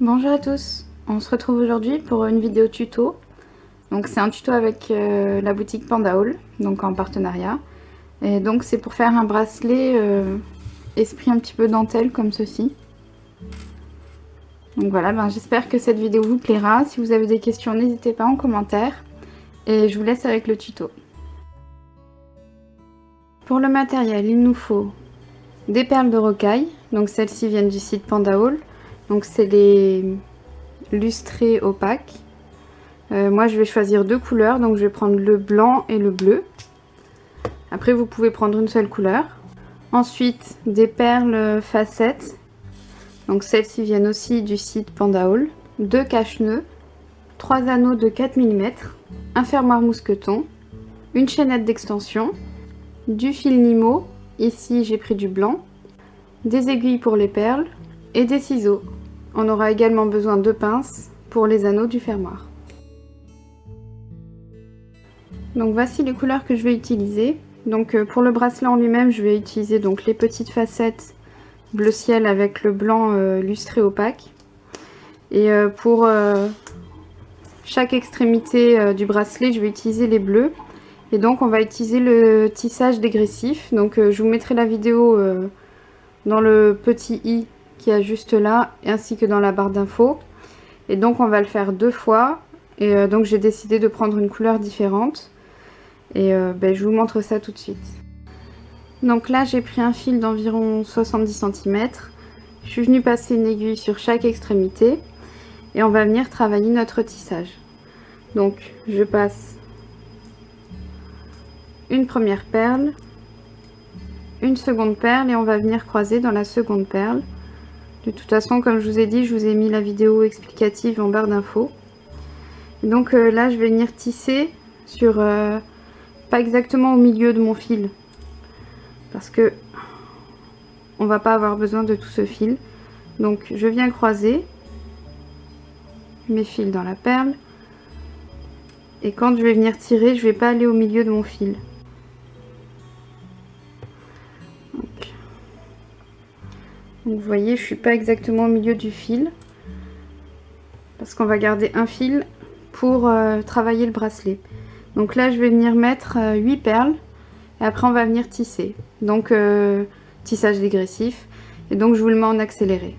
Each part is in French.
Bonjour à tous, on se retrouve aujourd'hui pour une vidéo tuto. Donc c'est un tuto avec la boutique Panda Hall, donc en partenariat. Et donc c'est pour faire un bracelet esprit un petit peu dentelle comme ceci. Donc voilà, j'espère que cette vidéo vous plaira. Si vous avez des questions, n'hésitez pas en commentaire. Et je vous laisse avec le tuto. Pour le matériel, il nous faut des perles de rocaille. Donc celles-ci viennent du site Panda Hall. Donc c'est les lustrées opaques. Moi je vais choisir deux couleurs, donc je vais prendre le blanc et le bleu. Après vous pouvez prendre une seule couleur. Ensuite des perles facettes, donc celles-ci viennent aussi du site Panda Hall. Deux cache-nœuds, 3 anneaux de 4 mm, un fermoir mousqueton, une chaînette d'extension, du fil Nimo, ici j'ai pris du blanc, des aiguilles pour les perles et des ciseaux. On aura également besoin de pinces pour les anneaux du fermoir. Donc voici les couleurs que je vais utiliser. Donc pour le bracelet en lui-même, je vais utiliser donc les petites facettes bleu ciel avec le blanc lustré opaque. Et pour chaque extrémité du bracelet, je vais utiliser les bleus. Et donc on va utiliser le tissage dégressif. Donc je vous mettrai la vidéo dans le petit i qui est juste là, ainsi que dans la barre d'infos. Et donc on va le faire 2 fois. Et donc j'ai décidé de prendre une couleur différente. Et je vous montre ça tout de suite. Donc là j'ai pris un fil d'environ 70 cm. Je suis venue passer une aiguille sur chaque extrémité. Et on va venir travailler notre tissage. Donc je passe une première perle, une seconde perle et on va venir croiser dans la seconde perle. De toute façon, comme je vous ai dit, je vous ai mis la vidéo explicative en barre d'infos. Donc là je vais venir tisser sur pas exactement au milieu de mon fil parce que on va pas avoir besoin de tout ce fil. Donc je viens croiser mes fils dans la perle et quand je vais venir tirer, je vais pas aller au milieu de mon fil. Donc vous voyez, je suis pas exactement au milieu du fil parce qu'on va garder un fil pour travailler le bracelet. Donc là je vais venir mettre 8 perles et après on va venir tisser. Donc tissage dégressif et donc je vous le mets en accéléré.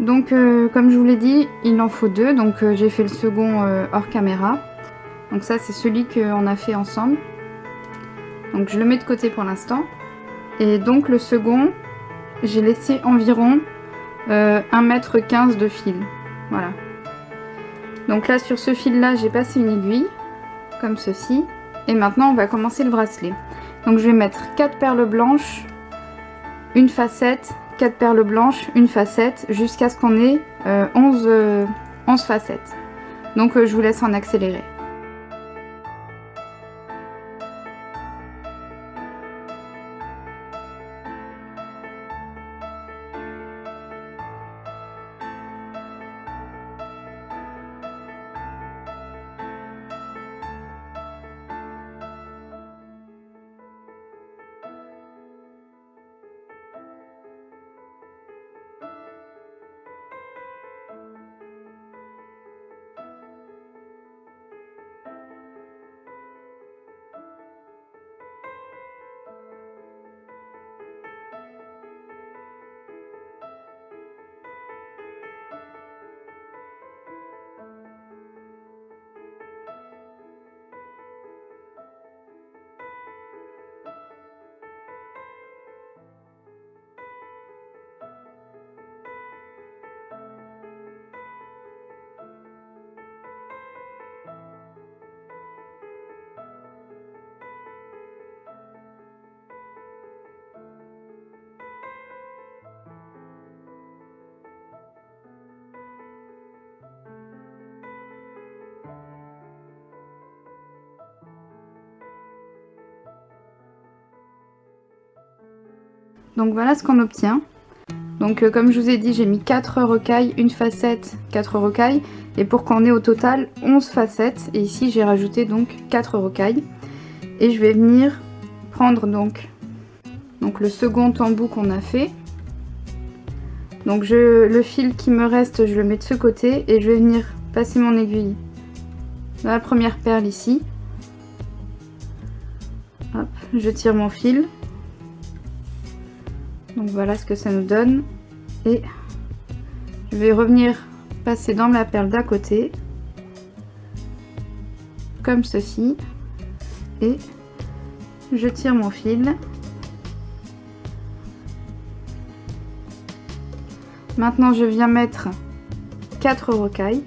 Donc comme je vous l'ai dit, il en faut 2, donc j'ai fait le second hors caméra. Donc ça c'est celui qu'on a fait ensemble. Donc je le mets de côté pour l'instant. Et donc le second, j'ai laissé environ 1,15 m de fil. Voilà. Donc là sur ce fil là j'ai passé une aiguille, comme ceci. Et maintenant on va commencer le bracelet. Donc je vais mettre 4 perles blanches, une facette, 4 perles blanches, une facette, jusqu'à ce qu'on ait 11 facettes. Donc je vous laisse en accélérer. Donc voilà ce qu'on obtient. Donc comme je vous ai dit, j'ai mis 4 rocailles, une facette, 4 rocailles. Et pour qu'on ait au total 11 facettes. Et ici j'ai rajouté donc 4 rocailles. Et je vais venir prendre donc le second embout qu'on a fait. Donc le fil qui me reste, je le mets de ce côté. Et je vais venir passer mon aiguille dans la première perle ici. Hop, je tire mon fil. Donc voilà ce que ça nous donne. Et je vais revenir passer dans la perle d'à côté. Comme ceci. Et je tire mon fil. Maintenant je viens mettre 4 rocailles.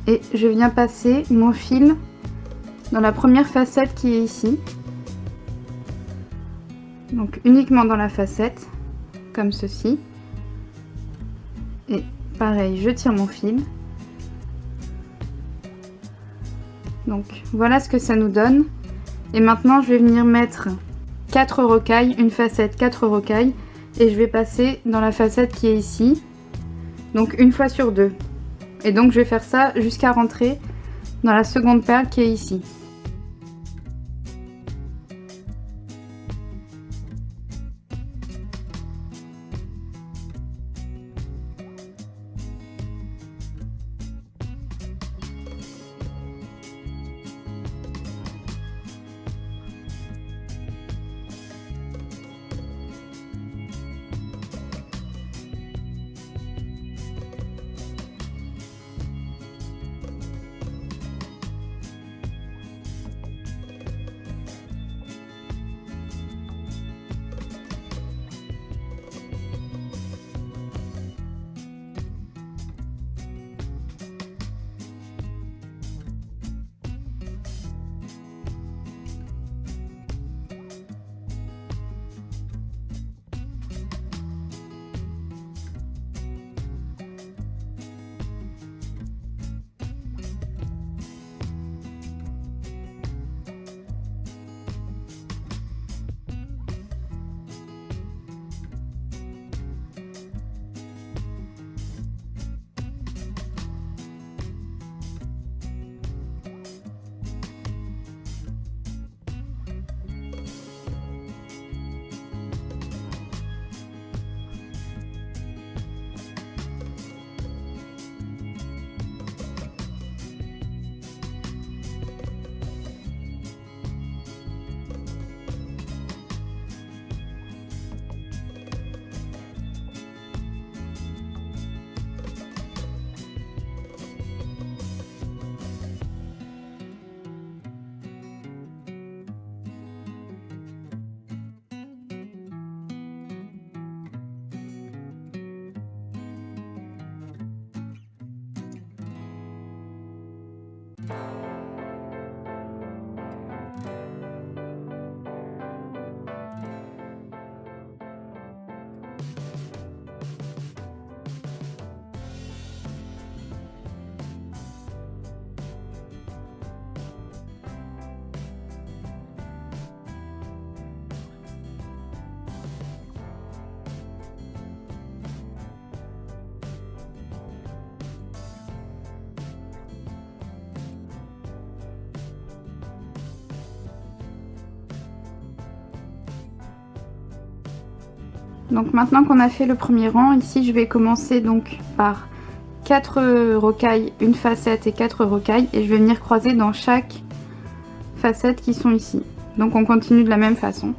Et je viens passer mon fil dans la première facette qui est ici. Donc uniquement dans la facette, comme ceci. Et pareil, je tire mon fil. Donc voilà ce que ça nous donne. Et maintenant je vais venir mettre 4 rocailles, une facette, 4 rocailles. Et je vais passer dans la facette qui est ici. Donc une fois sur deux. Et donc je vais faire ça jusqu'à rentrer dans la seconde perle qui est ici. Donc maintenant qu'on a fait le premier rang, ici je vais commencer donc par 4 rocailles, une facette et 4 rocailles, et je vais venir croiser dans chaque facette qui sont ici. Donc on continue de la même façon.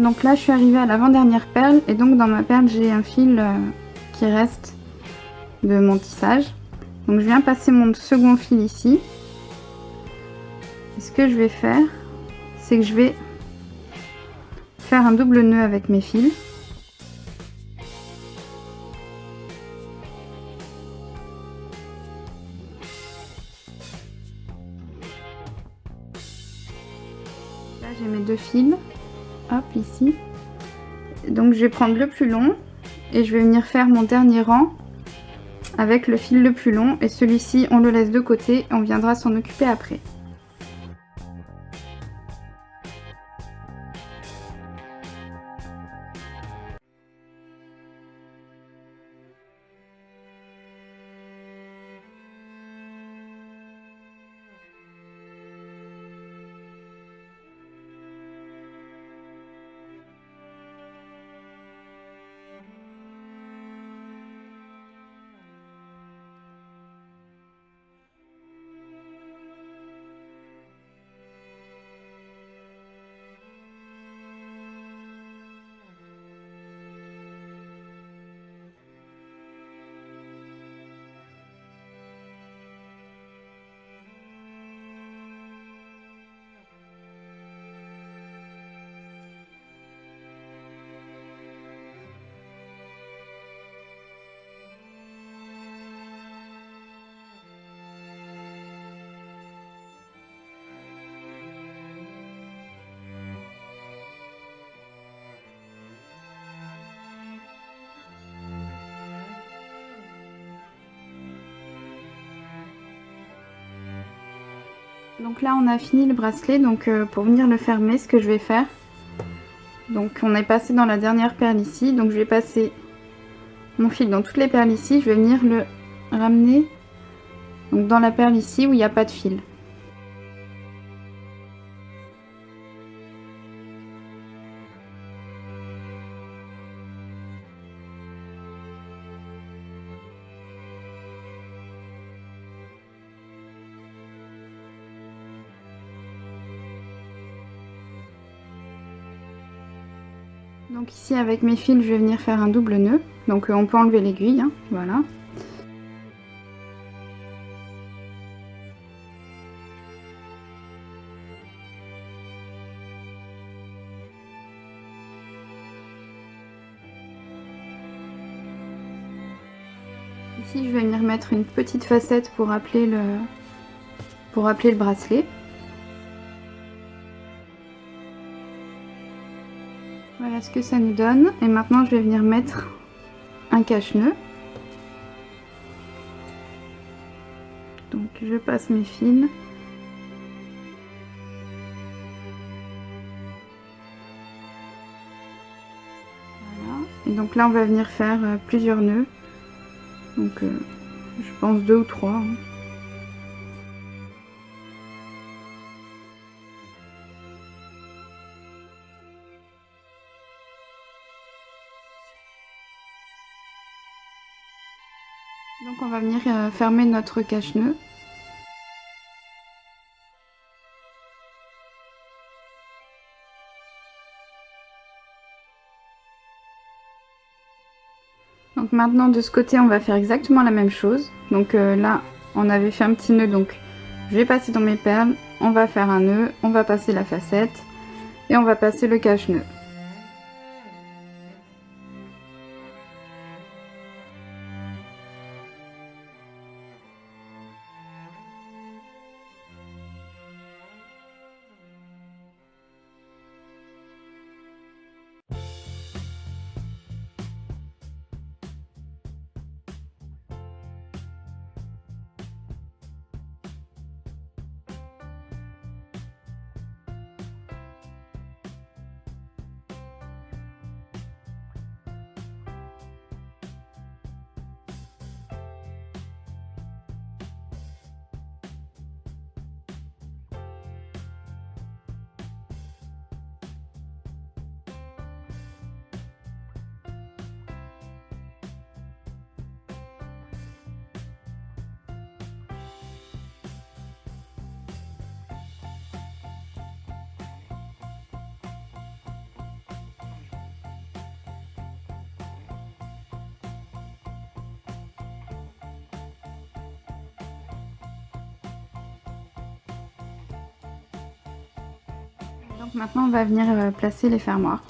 Donc là je suis arrivée à l'avant-dernière perle et donc dans ma perle j'ai un fil qui reste de mon tissage. Donc je viens passer mon second fil ici. Et ce que je vais faire, c'est que je vais faire un double nœud avec mes fils. Là j'ai mes deux fils, hop ici. Donc je vais prendre le plus long et je vais venir faire mon dernier rang avec le fil le plus long et celui-ci on le laisse de côté, on viendra s'en occuper après. Donc là on a fini le bracelet, donc pour venir le fermer, ce que je vais faire, donc on est passé dans la dernière perle ici, donc je vais passer mon fil dans toutes les perles ici, je vais venir le ramener donc dans la perle ici où il n'y a pas de fil. Donc ici avec mes fils je vais venir faire un double nœud, donc on peut enlever l'aiguille, hein, voilà. Ici je vais venir mettre une petite facette pour appeler le bracelet. Voilà ce que ça nous donne. Et maintenant je vais venir mettre un cache-nœud. Donc je passe mes fils. Voilà. Et donc là on va venir faire plusieurs nœuds. Donc je pense 2 ou 3. Hein. Donc on va venir fermer notre cache-nœud. Donc maintenant de ce côté on va faire exactement la même chose. Donc là on avait fait un petit nœud, donc je vais passer dans mes perles, on va faire un nœud, on va passer la facette et on va passer le cache-nœud. Donc maintenant on va venir placer les fermoirs.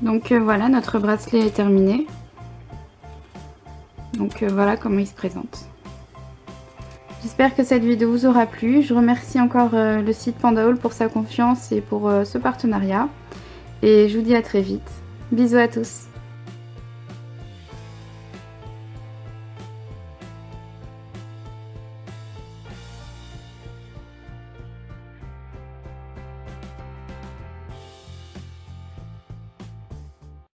Donc voilà, notre bracelet est terminé. Donc voilà comment il se présente. J'espère que cette vidéo vous aura plu. Je remercie encore le site Pandahaul pour sa confiance et pour ce partenariat. Et je vous dis à très vite. Bisous à tous.